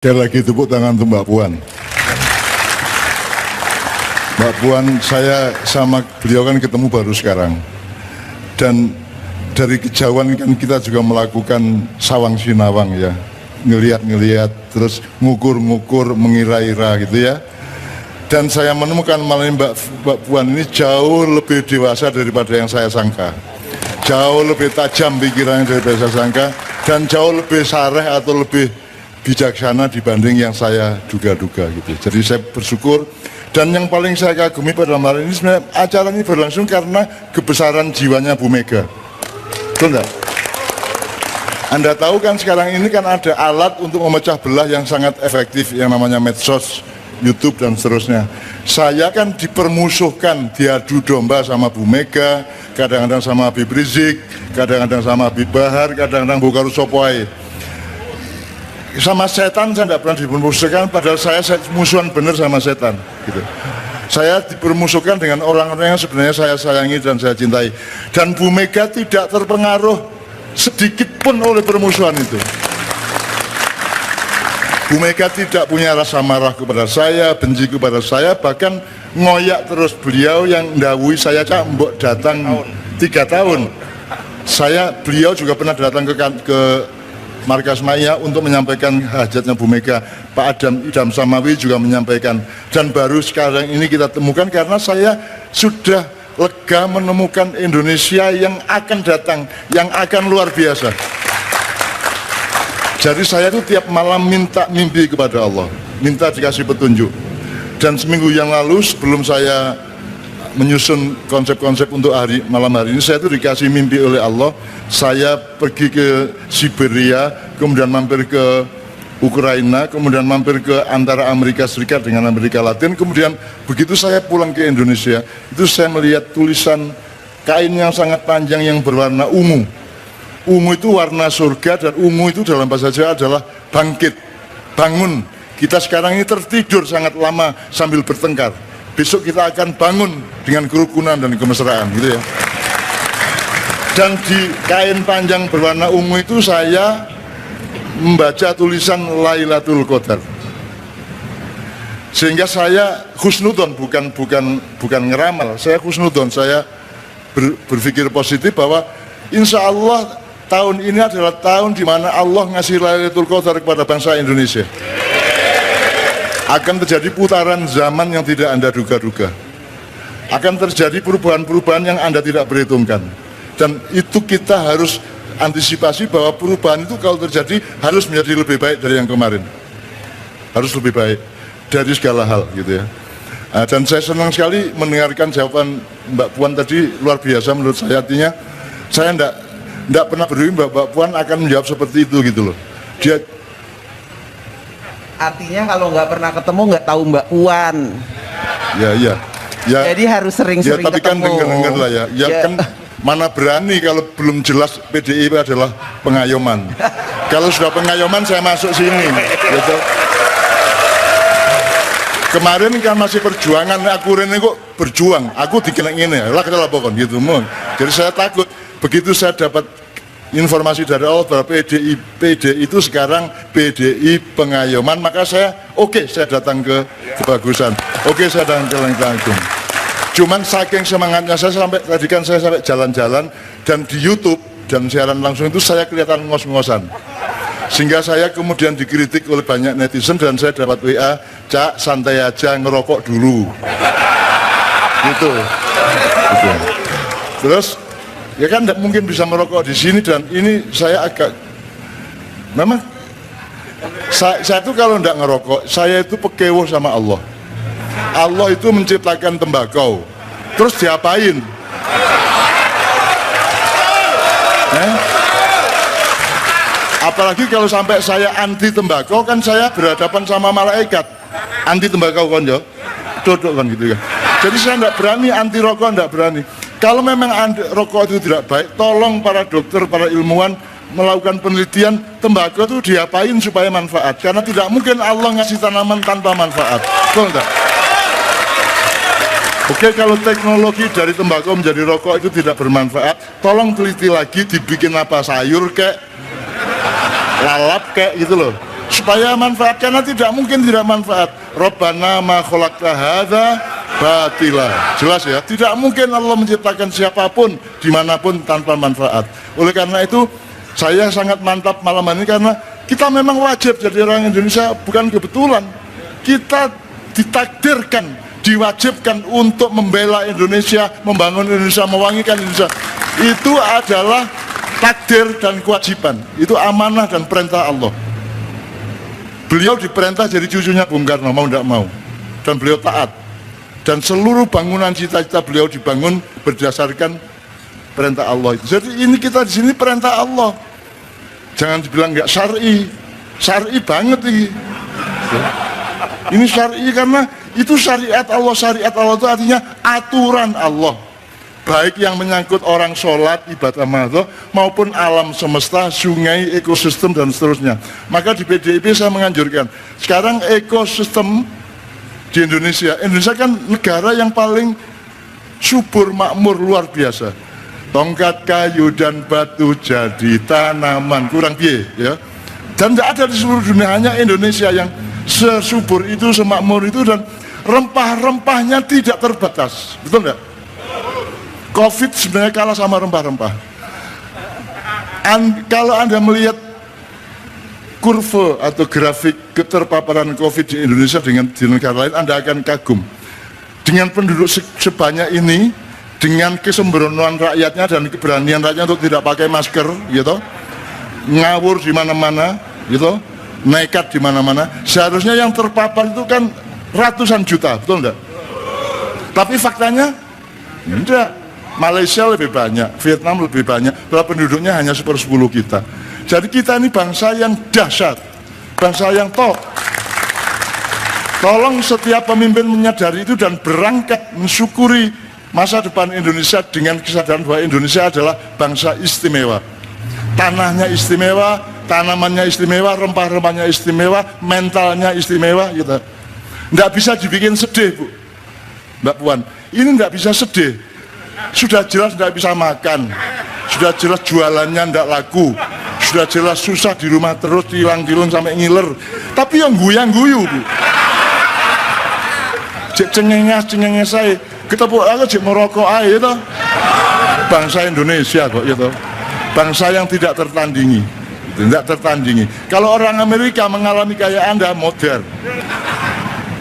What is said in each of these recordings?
Sekali lagi tepuk tangan untuk Mbak Puan. Mbak Puan, saya sama beliau kan ketemu baru sekarang. Dan dari kejauhan kan kita juga melakukan sawang sinawang ya. Ngeliat-ngeliat, terus ngukur-ngukur, mengira-ira gitu ya. Dan saya menemukan malah Mbak Puan ini jauh lebih dewasa daripada yang saya sangka. Jauh lebih tajam pikirannya daripada saya sangka. Dan jauh lebih sareh atau lebih bijaksana dibanding yang saya duga-duga gitu. Jadi saya bersyukur, dan yang paling saya kagumi pada malam ini sebenarnya acara ini berlangsung karena kebesaran jiwanya Bu Mega. Betul enggak? Anda tahu kan sekarang ini kan ada alat untuk memecah belah yang sangat efektif yang namanya medsos, YouTube dan seterusnya. Saya kan dipermusuhkan, diadu domba sama Bu Mega, kadang-kadang sama Habib Rizik, kadang-kadang sama Habib Bahar, kadang-kadang Bukaru Sopoai. Sama setan saya tidak pernah dipermusuhkan, padahal saya musuhan benar sama setan gitu. Saya dipermusuhkan dengan orang-orang yang sebenarnya saya sayangi dan saya cintai, dan Bu Mega tidak terpengaruh sedikit pun oleh permusuhan itu. Bu Mega tidak punya rasa marah kepada saya, benci kepada saya, bahkan ngoyak terus. Beliau yang ndawuhi saya, Cak mbok datang 3 tahun. Beliau juga pernah datang ke Markas Maya untuk menyampaikan hajatnya Bu Mega. Pak Idham Samawi juga menyampaikan, dan baru sekarang ini kita temukan karena saya sudah lega menemukan Indonesia yang akan datang, yang akan luar biasa. Jadi saya itu tiap malam minta mimpi kepada Allah, minta dikasih petunjuk. Dan seminggu yang lalu sebelum saya menyusun konsep-konsep untuk malam hari ini, saya itu dikasih mimpi oleh Allah. Saya pergi ke Siberia, kemudian mampir ke Ukraina, kemudian mampir ke antara Amerika Serikat dengan Amerika Latin. Kemudian begitu saya pulang ke Indonesia, itu saya melihat tulisan kain yang sangat panjang yang berwarna ungu. Ungu itu warna surga, dan ungu itu dalam bahasa Jawa adalah bangkit, bangun. Kita sekarang ini tertidur sangat lama sambil bertengkar. Besok kita akan bangun dengan kerukunan dan kemesraan gitu ya. Dan di kain panjang berwarna ungu itu saya membaca tulisan Lailatul Qadar. Sehingga saya husnudon, bukan ngeramal. Saya husnudon, saya berpikir positif bahwa insya Allah tahun ini adalah tahun di mana Allah ngasih Lailatul Qadar kepada bangsa Indonesia. Akan terjadi putaran zaman yang tidak Anda duga-duga. Akan terjadi perubahan-perubahan yang Anda tidak perhitungkan. Dan itu kita harus antisipasi bahwa perubahan itu kalau terjadi harus menjadi lebih baik dari yang kemarin. Harus lebih baik dari segala hal gitu ya. Dan saya senang sekali mendengarkan jawaban Mbak Puan tadi, luar biasa menurut saya. Artinya saya enggak pernah berpikir Mbak Puan akan menjawab seperti itu gitu loh. Artinya kalau nggak pernah ketemu nggak tahu Mbak Puan. Ya. Jadi harus sering-sering tapi ketemu. Kan denger lah ya. Kan mana berani kalau belum jelas PDI adalah pengayoman. Kalau sudah pengayoman saya masuk sini. Gitu. Kemarin kan masih perjuangan, aku ini kok berjuang. Aku dikenek ini, lah kita laporkan gitu. Jadi saya takut begitu saya dapat informasi dari Allah bahwa PDI itu sekarang PDI pengayoman, maka saya saya datang ke kebagusan, saya datang ke Lenteng Agung. Cuman saking semangatnya saya sampai jalan-jalan, dan di YouTube dan siaran langsung itu saya kelihatan ngos-ngosan, sehingga saya kemudian dikritik oleh banyak netizen, dan saya dapat WA, Cak santai aja ngerokok dulu gitu. Terus ya kan tidak mungkin bisa merokok di sini, dan ini saya agak memang saya itu kalau tidak ngerokok, saya itu pekewo sama Allah. Allah itu menciptakan tembakau, terus diapain? Apalagi kalau sampai saya anti tembakau, kan saya berhadapan sama malaikat. Anti tembakau kan ya, duduk kan gitu ya. Jadi saya tidak berani anti rokok, tidak berani. Kalau memang rokok itu tidak baik, tolong para dokter, para ilmuwan melakukan penelitian tembakau itu diapain supaya manfaat. Karena tidak mungkin Allah ngasih tanaman tanpa manfaat. Betul enggak? Kalau teknologi dari tembakau menjadi rokok itu tidak bermanfaat, tolong teliti lagi, dibikin apa, sayur kek, lalap kek gitu loh. supaya manfaat, karena tidak mungkin tidak manfaat. Rabbana ma khalaqta hadza batila. Jelas ya, tidak mungkin Allah menciptakan siapapun dimanapun tanpa manfaat. Oleh karena itu saya sangat mantap malam ini, karena kita memang wajib jadi orang Indonesia, bukan kebetulan. Kita ditakdirkan, diwajibkan untuk membela Indonesia, membangun Indonesia, mewangikan Indonesia. Itu adalah takdir dan kewajiban. Itu amanah dan perintah Allah. Beliau diperintah jadi cucunya Bung Karno, mau tidak mau, dan beliau taat. Dan seluruh bangunan cita-cita beliau dibangun berdasarkan perintah Allah. Jadi ini kita di sini perintah Allah. Jangan dibilang nggak syar'i, syar'i banget ini. Ini syar'i karena itu syariat Allah. Syariat Allah itu artinya aturan Allah, baik yang menyangkut orang sholat, ibadah mahdoh, maupun alam semesta, sungai, ekosistem, dan seterusnya. Maka di PDIP saya menganjurkan, sekarang ekosistem di Indonesia kan negara yang paling subur, makmur, luar biasa. Tongkat kayu dan batu jadi tanaman, kurang piye ya. Dan tidak ada di seluruh dunia, hanya Indonesia yang sesubur itu, semakmur itu, dan rempah-rempahnya tidak terbatas. Betul enggak? Covid sebenarnya kalah sama rempah-rempah. Kalau Anda melihat kurva atau grafik keterpaparan Covid di Indonesia dengan di negara lain, Anda akan kagum. Dengan penduduk sebanyak ini, dengan kesembronoan rakyatnya dan keberanian rakyatnya untuk tidak pakai masker, gitu, ngawur di mana-mana, gitu, nekat di mana-mana. Seharusnya yang terpapar itu kan ratusan juta, betul enggak? Tapi faktanya, enggak. Malaysia lebih banyak, Vietnam lebih banyak, berapa penduduknya hanya 1/10 kita. Jadi kita ini bangsa yang dahsyat, bangsa yang top. Tolong setiap pemimpin menyadari itu dan berangkat mensyukuri masa depan Indonesia dengan kesadaran bahwa Indonesia adalah bangsa istimewa. Tanahnya istimewa, tanamannya istimewa, rempah-rempahnya istimewa, mentalnya istimewa, gitu. Nggak bisa dibikin sedih, Bu, Mbak Puan. Ini nggak bisa sedih. Sudah jelas nggak bisa makan, sudah jelas jualannya nggak laku, sudah jelas susah di rumah terus, tilang-tilang sampai ngiler. Tapi yang guyang-guyu, Bu. Cengengnya saya, ketemu aku cek merokok aja, gitu. Bangsa Indonesia kok, gitu. Bangsa yang tidak tertandingi, tidak tertandingi. Kalau orang Amerika mengalami kayak Anda, modern.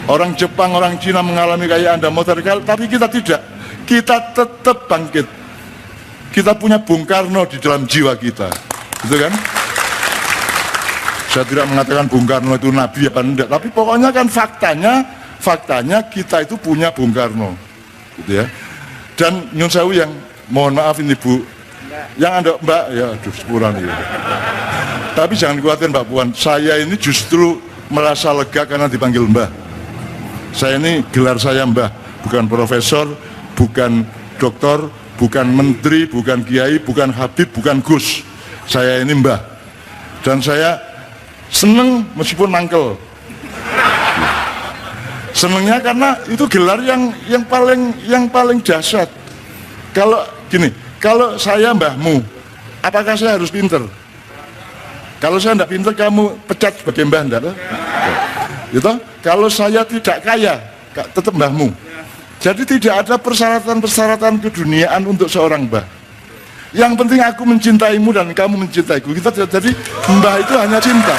Orang Jepang, orang Cina mengalami kayak Anda, modern. Tapi kita tidak. Kita tetap bangkit. Kita punya Bung Karno di dalam jiwa kita, gitu kan? Saya tidak mengatakan Bung Karno itu nabi apa enggak, tapi pokoknya kan faktanya kita itu punya Bung Karno, gitu ya. Dan nyun sewu yang mohon maaf ini Bu, yang Anda Mbak, ya aduh sepuran ya. Tapi jangan khawatir Mbak Puan, saya ini justru merasa lega karena dipanggil Mbah. Saya ini gelar saya Mbah, bukan profesor, bukan doktor, bukan menteri, bukan kiai, bukan habib, bukan gus. Saya ini Mbah. Dan saya seneng meskipun mangkel. Senengnya karena itu gelar yang paling dahsyat. Kalau gini, kalau saya mbahmu, apakah saya harus pinter? Kalau saya tidak pinter, kamu pecat sebagai mbah, enggak? Gitu? Kalau saya tidak kaya, tetap mbahmu. Jadi tidak ada persyaratan-persyaratan keduniaan untuk seorang mbah. Yang penting aku mencintaimu dan kamu mencintaiku. Kita jadi mbah itu hanya cinta.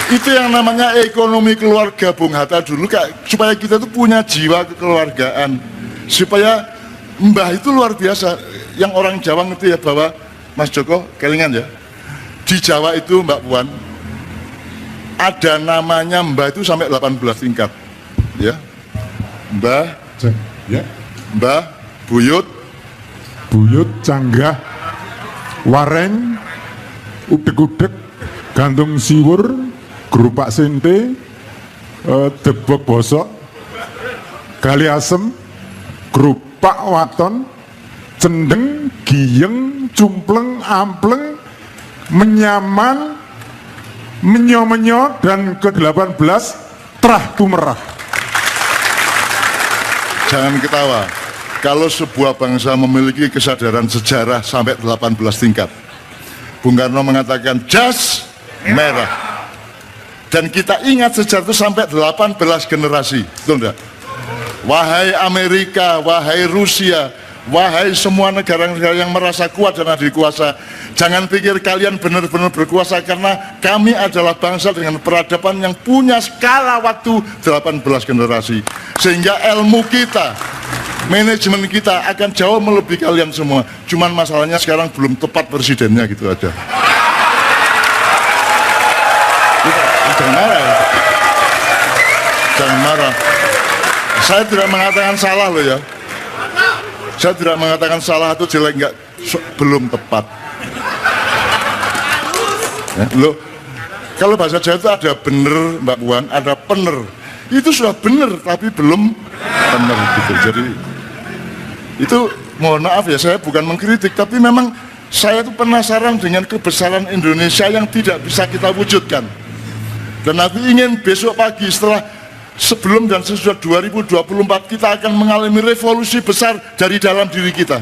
Itu yang namanya ekonomi keluarga Bung Hatta dulu, supaya kita itu punya jiwa kekeluargaan. Supaya mbah itu luar biasa. Yang orang Jawa ngerti ya, bahwa Mas Joko kelingan ya. Di Jawa itu Mbak Puan, ada namanya mbah itu sampai 18 tingkat. Ya. Mbah, ya. Mbah, Buyut, Canggah, Wareng, Udek-udek, Gantung Siwur, Gerupak Sente, Debok Bosok, Gali Asem, Gerupak Waton, Cendeng, Giyeng, Cumpleng, Ampleng, Menyaman, Menyo-menyo, dan ke-18 Trah Tumerah. jangan ketawa. Kalau sebuah bangsa memiliki kesadaran sejarah sampai 18 tingkat. Bung Karno mengatakan, jas merah. Dan kita ingat sejarah itu sampai 18 generasi, betul enggak? Wahai Amerika, wahai Rusia, wahai semua negara-negara yang merasa kuat dan ada di kuasa, jangan pikir kalian benar-benar berkuasa, karena kami adalah bangsa dengan peradaban yang punya skala waktu 18 generasi. Sehingga ilmu kita, manajemen kita akan jauh melebihi kalian semua. Cuman masalahnya sekarang belum tepat presidennya, gitu aja. Jangan marah ya. Jangan marah. Saya tidak mengatakan salah loh ya. Saya tidak mengatakan salah atau jelek, enggak, belum tepat. Ya, loh, kalau bahasa Jawa itu ada bener Mbak Puan, ada pener. Itu sudah bener tapi belum bener gitu. Jadi itu mohon maaf ya, saya bukan mengkritik, tapi memang saya itu penasaran dengan kebesaran Indonesia yang tidak bisa kita wujudkan. Dan aku ingin besok pagi sebelum dan sesudah 2024 kita akan mengalami revolusi besar dari dalam diri kita.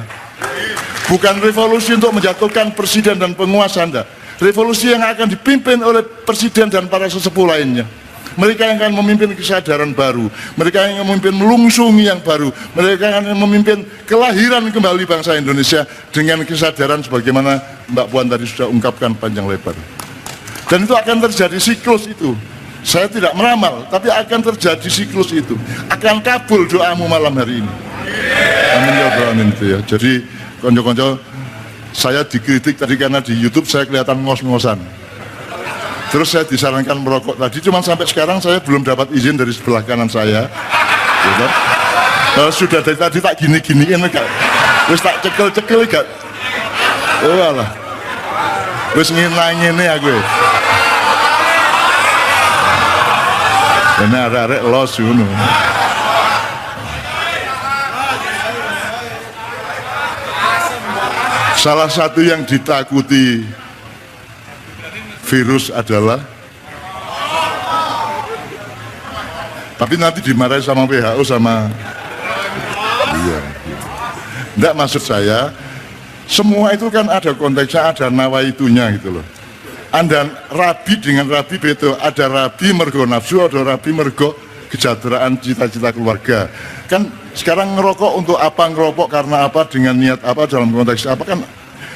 Bukan revolusi untuk menjatuhkan presiden dan penguasa, Anda. Revolusi yang akan dipimpin oleh presiden dan para sesepuh lainnya. Mereka yang akan memimpin kesadaran baru, mereka yang akan memimpin melungsungi yang baru, mereka yang akan memimpin kelahiran kembali bangsa Indonesia dengan kesadaran sebagaimana Mbak Puan tadi sudah ungkapkan panjang lebar. Dan itu akan terjadi siklus itu. Saya tidak meramal, tapi akan terjadi siklus itu. Akan kabul doamu malam hari ini. Amin ya Rabbal alamin itu ya. Jadi konco-konco, saya dikritik tadi karena di YouTube saya kelihatan ngos-ngosan. Terus saya disarankan merokok tadi, cuman sampai sekarang saya belum dapat izin dari sebelah kanan saya. Gitu. Sudah dari tadi tak gini-giniin enggak. Terus tak cekel-cekel enggak. Oh alah. Wis ngene aku. Ini arek-arek los ngono. Salah satu yang ditakuti virus adalah, tapi nanti dimarahi sama WHO sama iya. Enggak, maksud saya semua itu kan ada konteksnya, ada nawaitunya gitu loh. Anda rabi dengan rabi betul, ada rabi mergo nafsu, ada rabi mergo kesejahteraan cita-cita keluarga. Kan sekarang ngerokok untuk apa, ngerokok karena apa, dengan niat apa, dalam konteks apa, kan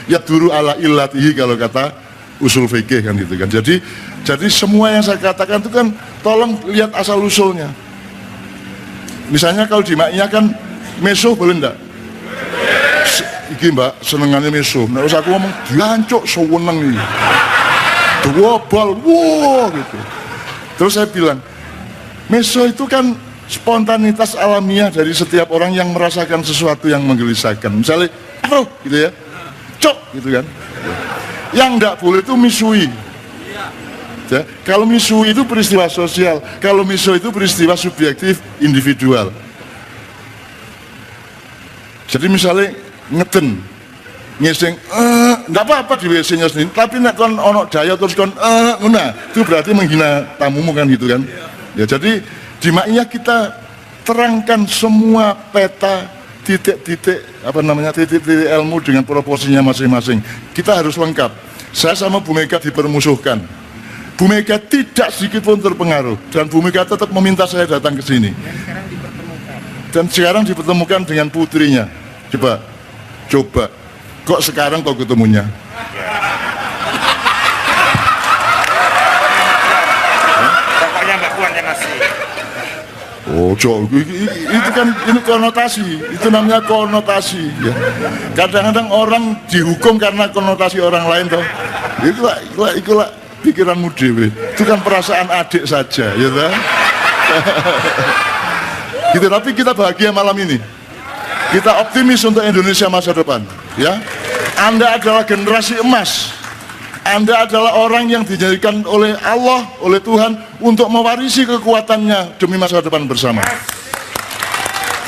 ya duru ala illatihi kalau kata usul fikih kan gitu kan. Jadi semua yang saya katakan itu kan tolong lihat asal usulnya. Misalnya kalau di maknya kan meso boleh enggak? Iki Mbak senengannya meso. Nah usah aku ngomong diancuk seweneng ini. Dua bal, wow gitu. Terus saya bilang, meso itu kan spontanitas alamiah dari setiap orang yang merasakan sesuatu yang menggelisahkan. Misalnya, gitu ya, cok gitu kan. Yang enggak boleh itu misui. Ya, kalau misui itu peristiwa sosial, kalau miso itu peristiwa subjektif individual. Jadi misalnya ngeden, ngising, enggak apa-apa di WC-nya sendiri, tapi nek kon ono daya terus kon itu berarti menghina tamumu kan gitu kan. Ya jadi di maknya kita terangkan semua peta titik-titik titik-titik ilmu dengan proporsinya masing-masing. Kita harus lengkap. Saya sama Bu Mega dipermusuhkan. Bu Mega tidak sedikit pun terpengaruh dan Bu Mega tetap meminta saya datang ke sini. Dan sekarang dipertemukan dengan putrinya. Coba. Kok sekarang kok ketemunya? Pokoknya Mbak Puan yang ngasih. Oh, itu kan ini konotasi, itu namanya konotasi. Ya. Kadang-kadang orang dihukum karena konotasi orang lain toh. Itulah pikiranmu dewe. Itu kan perasaan adik saja, ya toh. Gitu, tapi kita bahagia malam ini. Kita optimis untuk Indonesia masa depan, ya. Anda adalah generasi emas. Anda adalah orang yang dijadikan oleh Allah, oleh Tuhan untuk mewarisi kekuatannya demi masa depan bersama.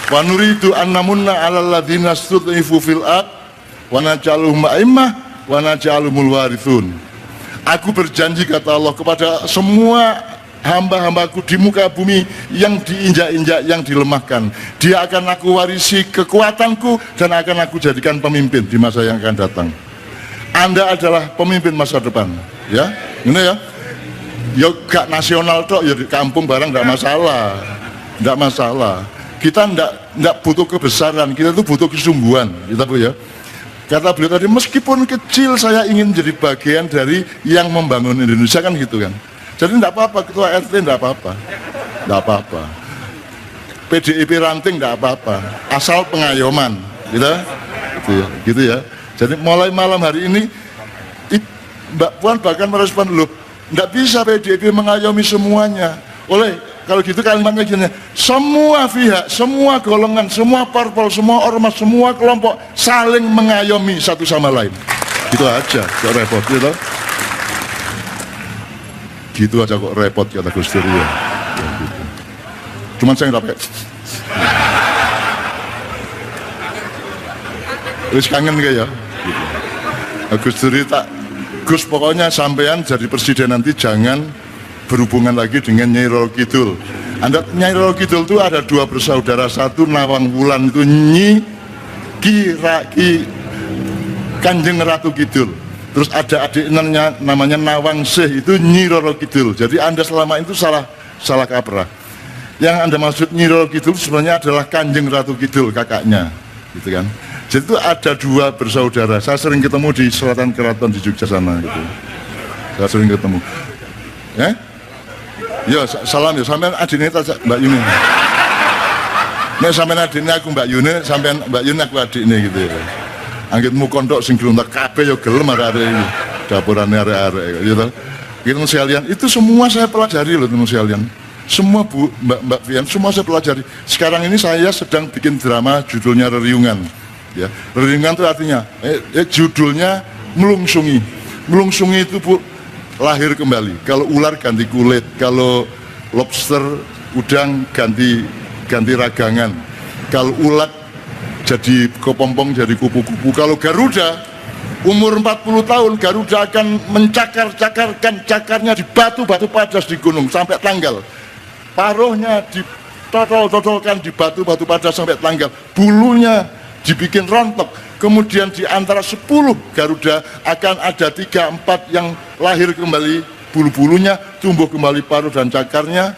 Wa nuridu an namunna 'alal ladzina stud'ifu fil ard wa naj'aluhum a'immah wa naj'aluhumul warithun. Aku berjanji kata Allah kepada semua hamba-hambaku di muka bumi yang diinjak-injak, yang dilemahkan, dia akan aku warisi kekuatanku dan akan aku jadikan pemimpin di masa yang akan datang. Anda adalah pemimpin masa depan, ya. Ini ya. Ya gak nasional tok, ya di kampung barang nggak masalah, nggak masalah. Kita nggak butuh kebesaran, kita tuh butuh kesungguhan, kita Bu ya. Kata beliau tadi, meskipun kecil saya ingin jadi bagian dari yang membangun Indonesia kan gitu kan. Jadi enggak apa-apa, ketua RT enggak apa-apa. Enggak apa-apa. PDIP ranting enggak apa-apa. Asal pengayoman, gitu ya. Jadi mulai malam hari ini Mbak Puan bahkan merespon, loh, enggak bisa PDIP mengayomi semuanya. Kalau gitu kalimatnya gini, semua pihak, semua golongan, semua parpol, semua ormas, semua kelompok saling mengayomi satu sama lain. Gitu aja, kok repot gitu. Gitu aja kok repot kata Gus Dur ya. Gitu. Cuman saya nggak pakai. Terus kangen gak ya? Gitu. Gus Dur tak, Gus pokoknya sampean jadi presiden nanti jangan berhubungan lagi dengan Nyai Roro Kidul. Nyai Roro Kidul itu ada dua bersaudara, satu Nawang Wulan itu Kanjeng Ratu Kidul. Terus ada adiknya namanya Nawang Sih, itu Nyi Roro Kidul. Jadi Anda selama itu salah kaprah. Yang Anda maksud Nyi Roro Kidul sebenarnya adalah Kanjeng Ratu Kidul, kakaknya, gitu kan. Jadi itu ada dua bersaudara. Saya sering ketemu di Selatan Keraton di Jogja sana gitu. Saya sering ketemu. Ya, salam ya, sampean adine Mbak Yuni. Nek sampean adine aku Mbak Yuni, sampean Mbak Yuni aku adikne gitu ya. Anggitmu kondok sing glontak kabeh ya gelem arek-arek iki. Dapurane arek-arek gitu. Gitu sekalian, itu semua saya pelajari loh teman sekalian. Semua Bu, Mbak Fian, semua saya pelajari. Sekarang ini saya sedang bikin drama judulnya Reriungan. Ya, Reriungan itu artinya judulnya melungsungi. Melungsungi itu Bu, lahir kembali. Kalau ular ganti kulit, kalau lobster, udang ganti ragangan, kalau ulat jadi kepompong, jadi kupu-kupu. Kalau Garuda umur 40 tahun, Garuda akan mencakar-cakarkan cakarnya di batu-batu padas di gunung sampai tanggal. Paruhnya ditotol-totolkan di batu-batu padas sampai tanggal. Bulunya dibikin rontok. Kemudian di antara 10 Garuda akan ada 3-4 yang lahir kembali, bulu-bulunya tumbuh kembali paruh dan cakarnya,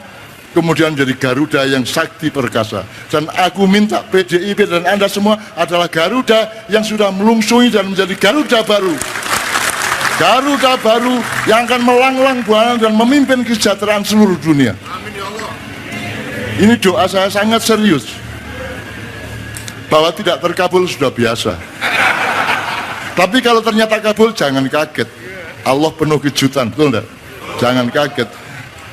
kemudian menjadi Garuda yang sakti perkasa. Dan aku minta PDIP dan Anda semua adalah Garuda yang sudah melungsungi dan menjadi Garuda baru. Garuda baru yang akan melanglang buana dan memimpin kesejahteraan seluruh dunia. Ini doa saya sangat serius. Bahwa tidak terkabul sudah biasa. Tapi kalau ternyata kabul, jangan kaget. Allah penuh kejutan, betul enggak? Jangan kaget.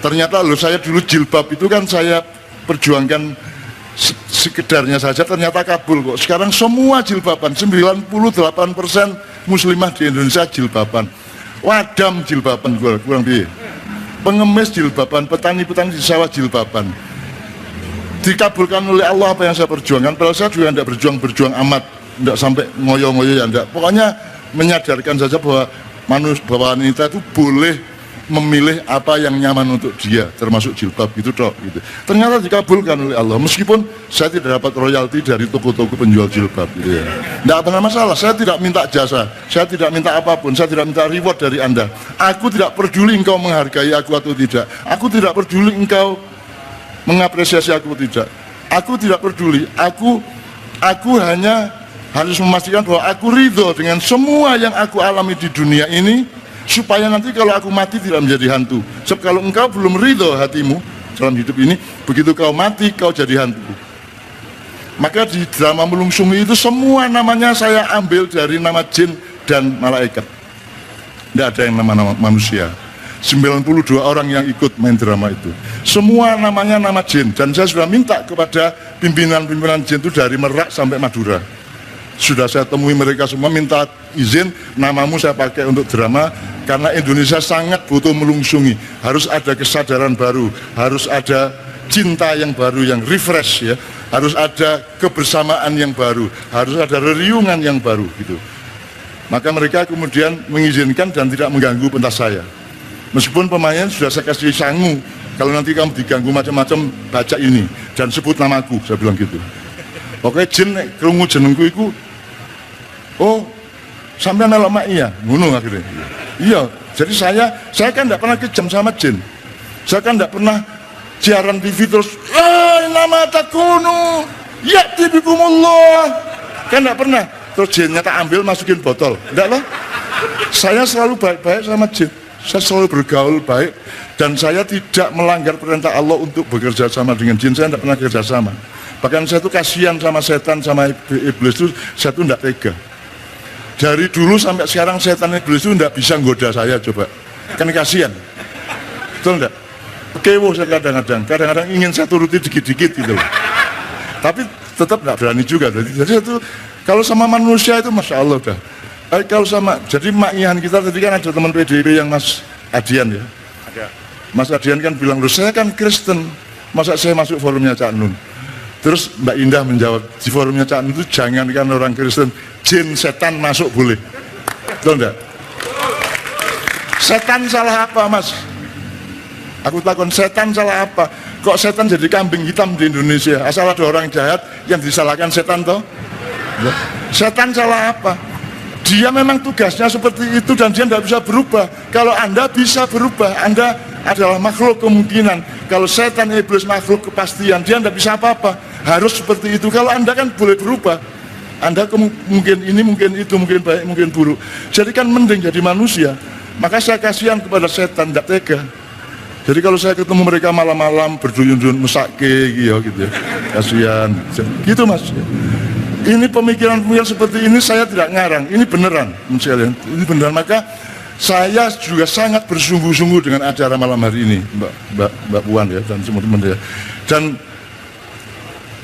Ternyata saya dulu jilbab itu kan saya perjuangkan sekedarnya saja, ternyata kabul kok. Sekarang semua jilbaban, 98% muslimah di Indonesia jilbaban. Wadam jilbaban, kurang lebih. Pengemis jilbaban, petani-petani di sawah jilbaban. Dikabulkan oleh Allah apa yang saya perjuangkan. Padahal saya juga tidak berjuang amat, tidak sampai ngoyo-ngoyo ya, tidak. Pokoknya menyadarkan saja bahwa wanita itu boleh memilih apa yang nyaman untuk dia, termasuk jilbab gitu toh. Gitu. Ternyata dikabulkan oleh Allah, meskipun saya tidak dapat royalti dari toko-toko penjual jilbab gitu ya. Tidak pernah masalah, saya tidak minta jasa, saya tidak minta apapun, saya tidak minta reward dari Anda. Aku tidak peduli engkau menghargai aku atau tidak. Aku tidak peduli engkau mengapresiasi aku tidak. Aku tidak peduli. Aku hanya harus memastikan bahwa aku ridho dengan semua yang aku alami di dunia ini, supaya nanti kalau aku mati tidak menjadi hantu. Sebab kalau engkau belum ridho hatimu dalam hidup ini, begitu kau mati kau jadi hantu. Maka di drama Melungsungi itu semua namanya saya ambil dari nama jin dan malaikat. Tidak ada yang nama manusia. 92 orang yang ikut main drama itu semua namanya nama jin, dan saya sudah minta kepada pimpinan-pimpinan jin itu dari Merak sampai Madura. Sudah saya temui mereka semua, minta izin namamu saya pakai untuk drama, karena Indonesia sangat butuh melungsungi. Harus ada kesadaran baru, harus ada cinta yang baru, yang refresh ya, harus ada kebersamaan yang baru, harus ada reriungan yang baru gitu. Maka mereka kemudian mengizinkan dan tidak mengganggu pentas saya. Meskipun pemainnya sudah saya kasih sangu, kalau nanti kamu diganggu macam-macam, baca ini dan sebut namaku, saya bilang gitu. Pokoknya jin krungu jenengku itu, oh sampai melok mak iya, ngono akhirnya. Iya, Jadi saya kan tidak pernah kejam sama jin. Saya kan tidak pernah siaran TV terus, nama takunu, ya tibikumullah. Kan tidak pernah. Terus jinnya tak ambil masukin botol. Tidak lah. Saya selalu baik-baik sama jin. Saya selalu bergaul baik. Dan saya tidak melanggar perintah Allah untuk bekerja sama dengan jin. Saya tidak pernah kerja sama. Bahkan saya tuh kasihan sama setan, sama iblis itu, saya tuh tidak tega. Dari dulu sampai sekarang setan iblis itu tidak bisa nggoda saya, coba. Kan kasihan. Betul enggak? Kewo saya kadang-kadang ingin saya turuti dikit-dikit gitu loh. Tapi tetap tidak berani juga. Jadi itu kalau sama manusia itu Masya Allah udah. Kalau sama, jadi makian kita tadi kan ada teman PDIP yang Mas Adian ya. Ada. Mas Adian kan bilang, loh saya kan Kristen, masa saya masuk forumnya Cak Nun? Terus Mbak Indah menjawab, di forumnya Cak Nun itu jangankan orang Kristen, jin setan masuk boleh. Betul enggak? Setan salah apa Mas? Aku takut setan salah apa? Kok setan jadi kambing hitam di Indonesia? Asal ada orang jahat yang disalahkan setan toh? Setan salah apa? Dia memang tugasnya seperti itu dan dia tidak bisa berubah. Kalau Anda bisa berubah, Anda adalah makhluk kemungkinan. Kalau setan iblis makhluk kepastian, dia tidak bisa apa-apa. Harus seperti itu. Kalau Anda kan boleh berubah. Anda mungkin ini, mungkin itu, mungkin baik, mungkin buruk. Jadi kan mending jadi manusia. Maka saya kasihan kepada setan, tidak tega. Jadi kalau saya ketemu mereka malam-malam berduyun-duyun mesake gitu ya. Kasihan. Gitu Mas. Ini pemikiran-pemikiran seperti ini saya tidak ngarang, ini beneran, ini beneran. Maka saya juga sangat bersungguh-sungguh dengan acara malam hari ini, Mbak Puan ya, dan teman-teman ya. Dan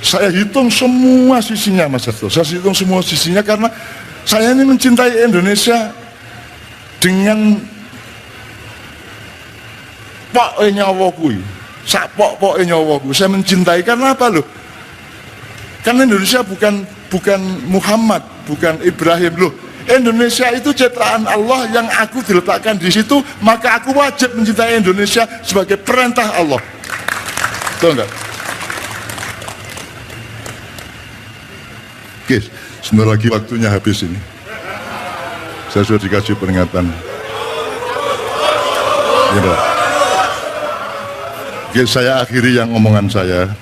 saya hitung semua sisinya Mas Hasto, saya hitung semua sisinya karena saya ini mencintai Indonesia dengan pokoknya nyawaku, sak pokoknya nyawaku. Saya mencintai karena apa loh? Karena Indonesia bukan Muhammad, bukan Ibrahim loh. Indonesia itu ciptaan Allah yang aku diletakkan di situ, maka aku wajib mencintai Indonesia sebagai perintah Allah. Betul enggak? Oke, sebentar lagi waktunya habis ini. Saya sudah dikasih peringatan. Ya, Pak. Oke, saya akhiri yang omongan saya.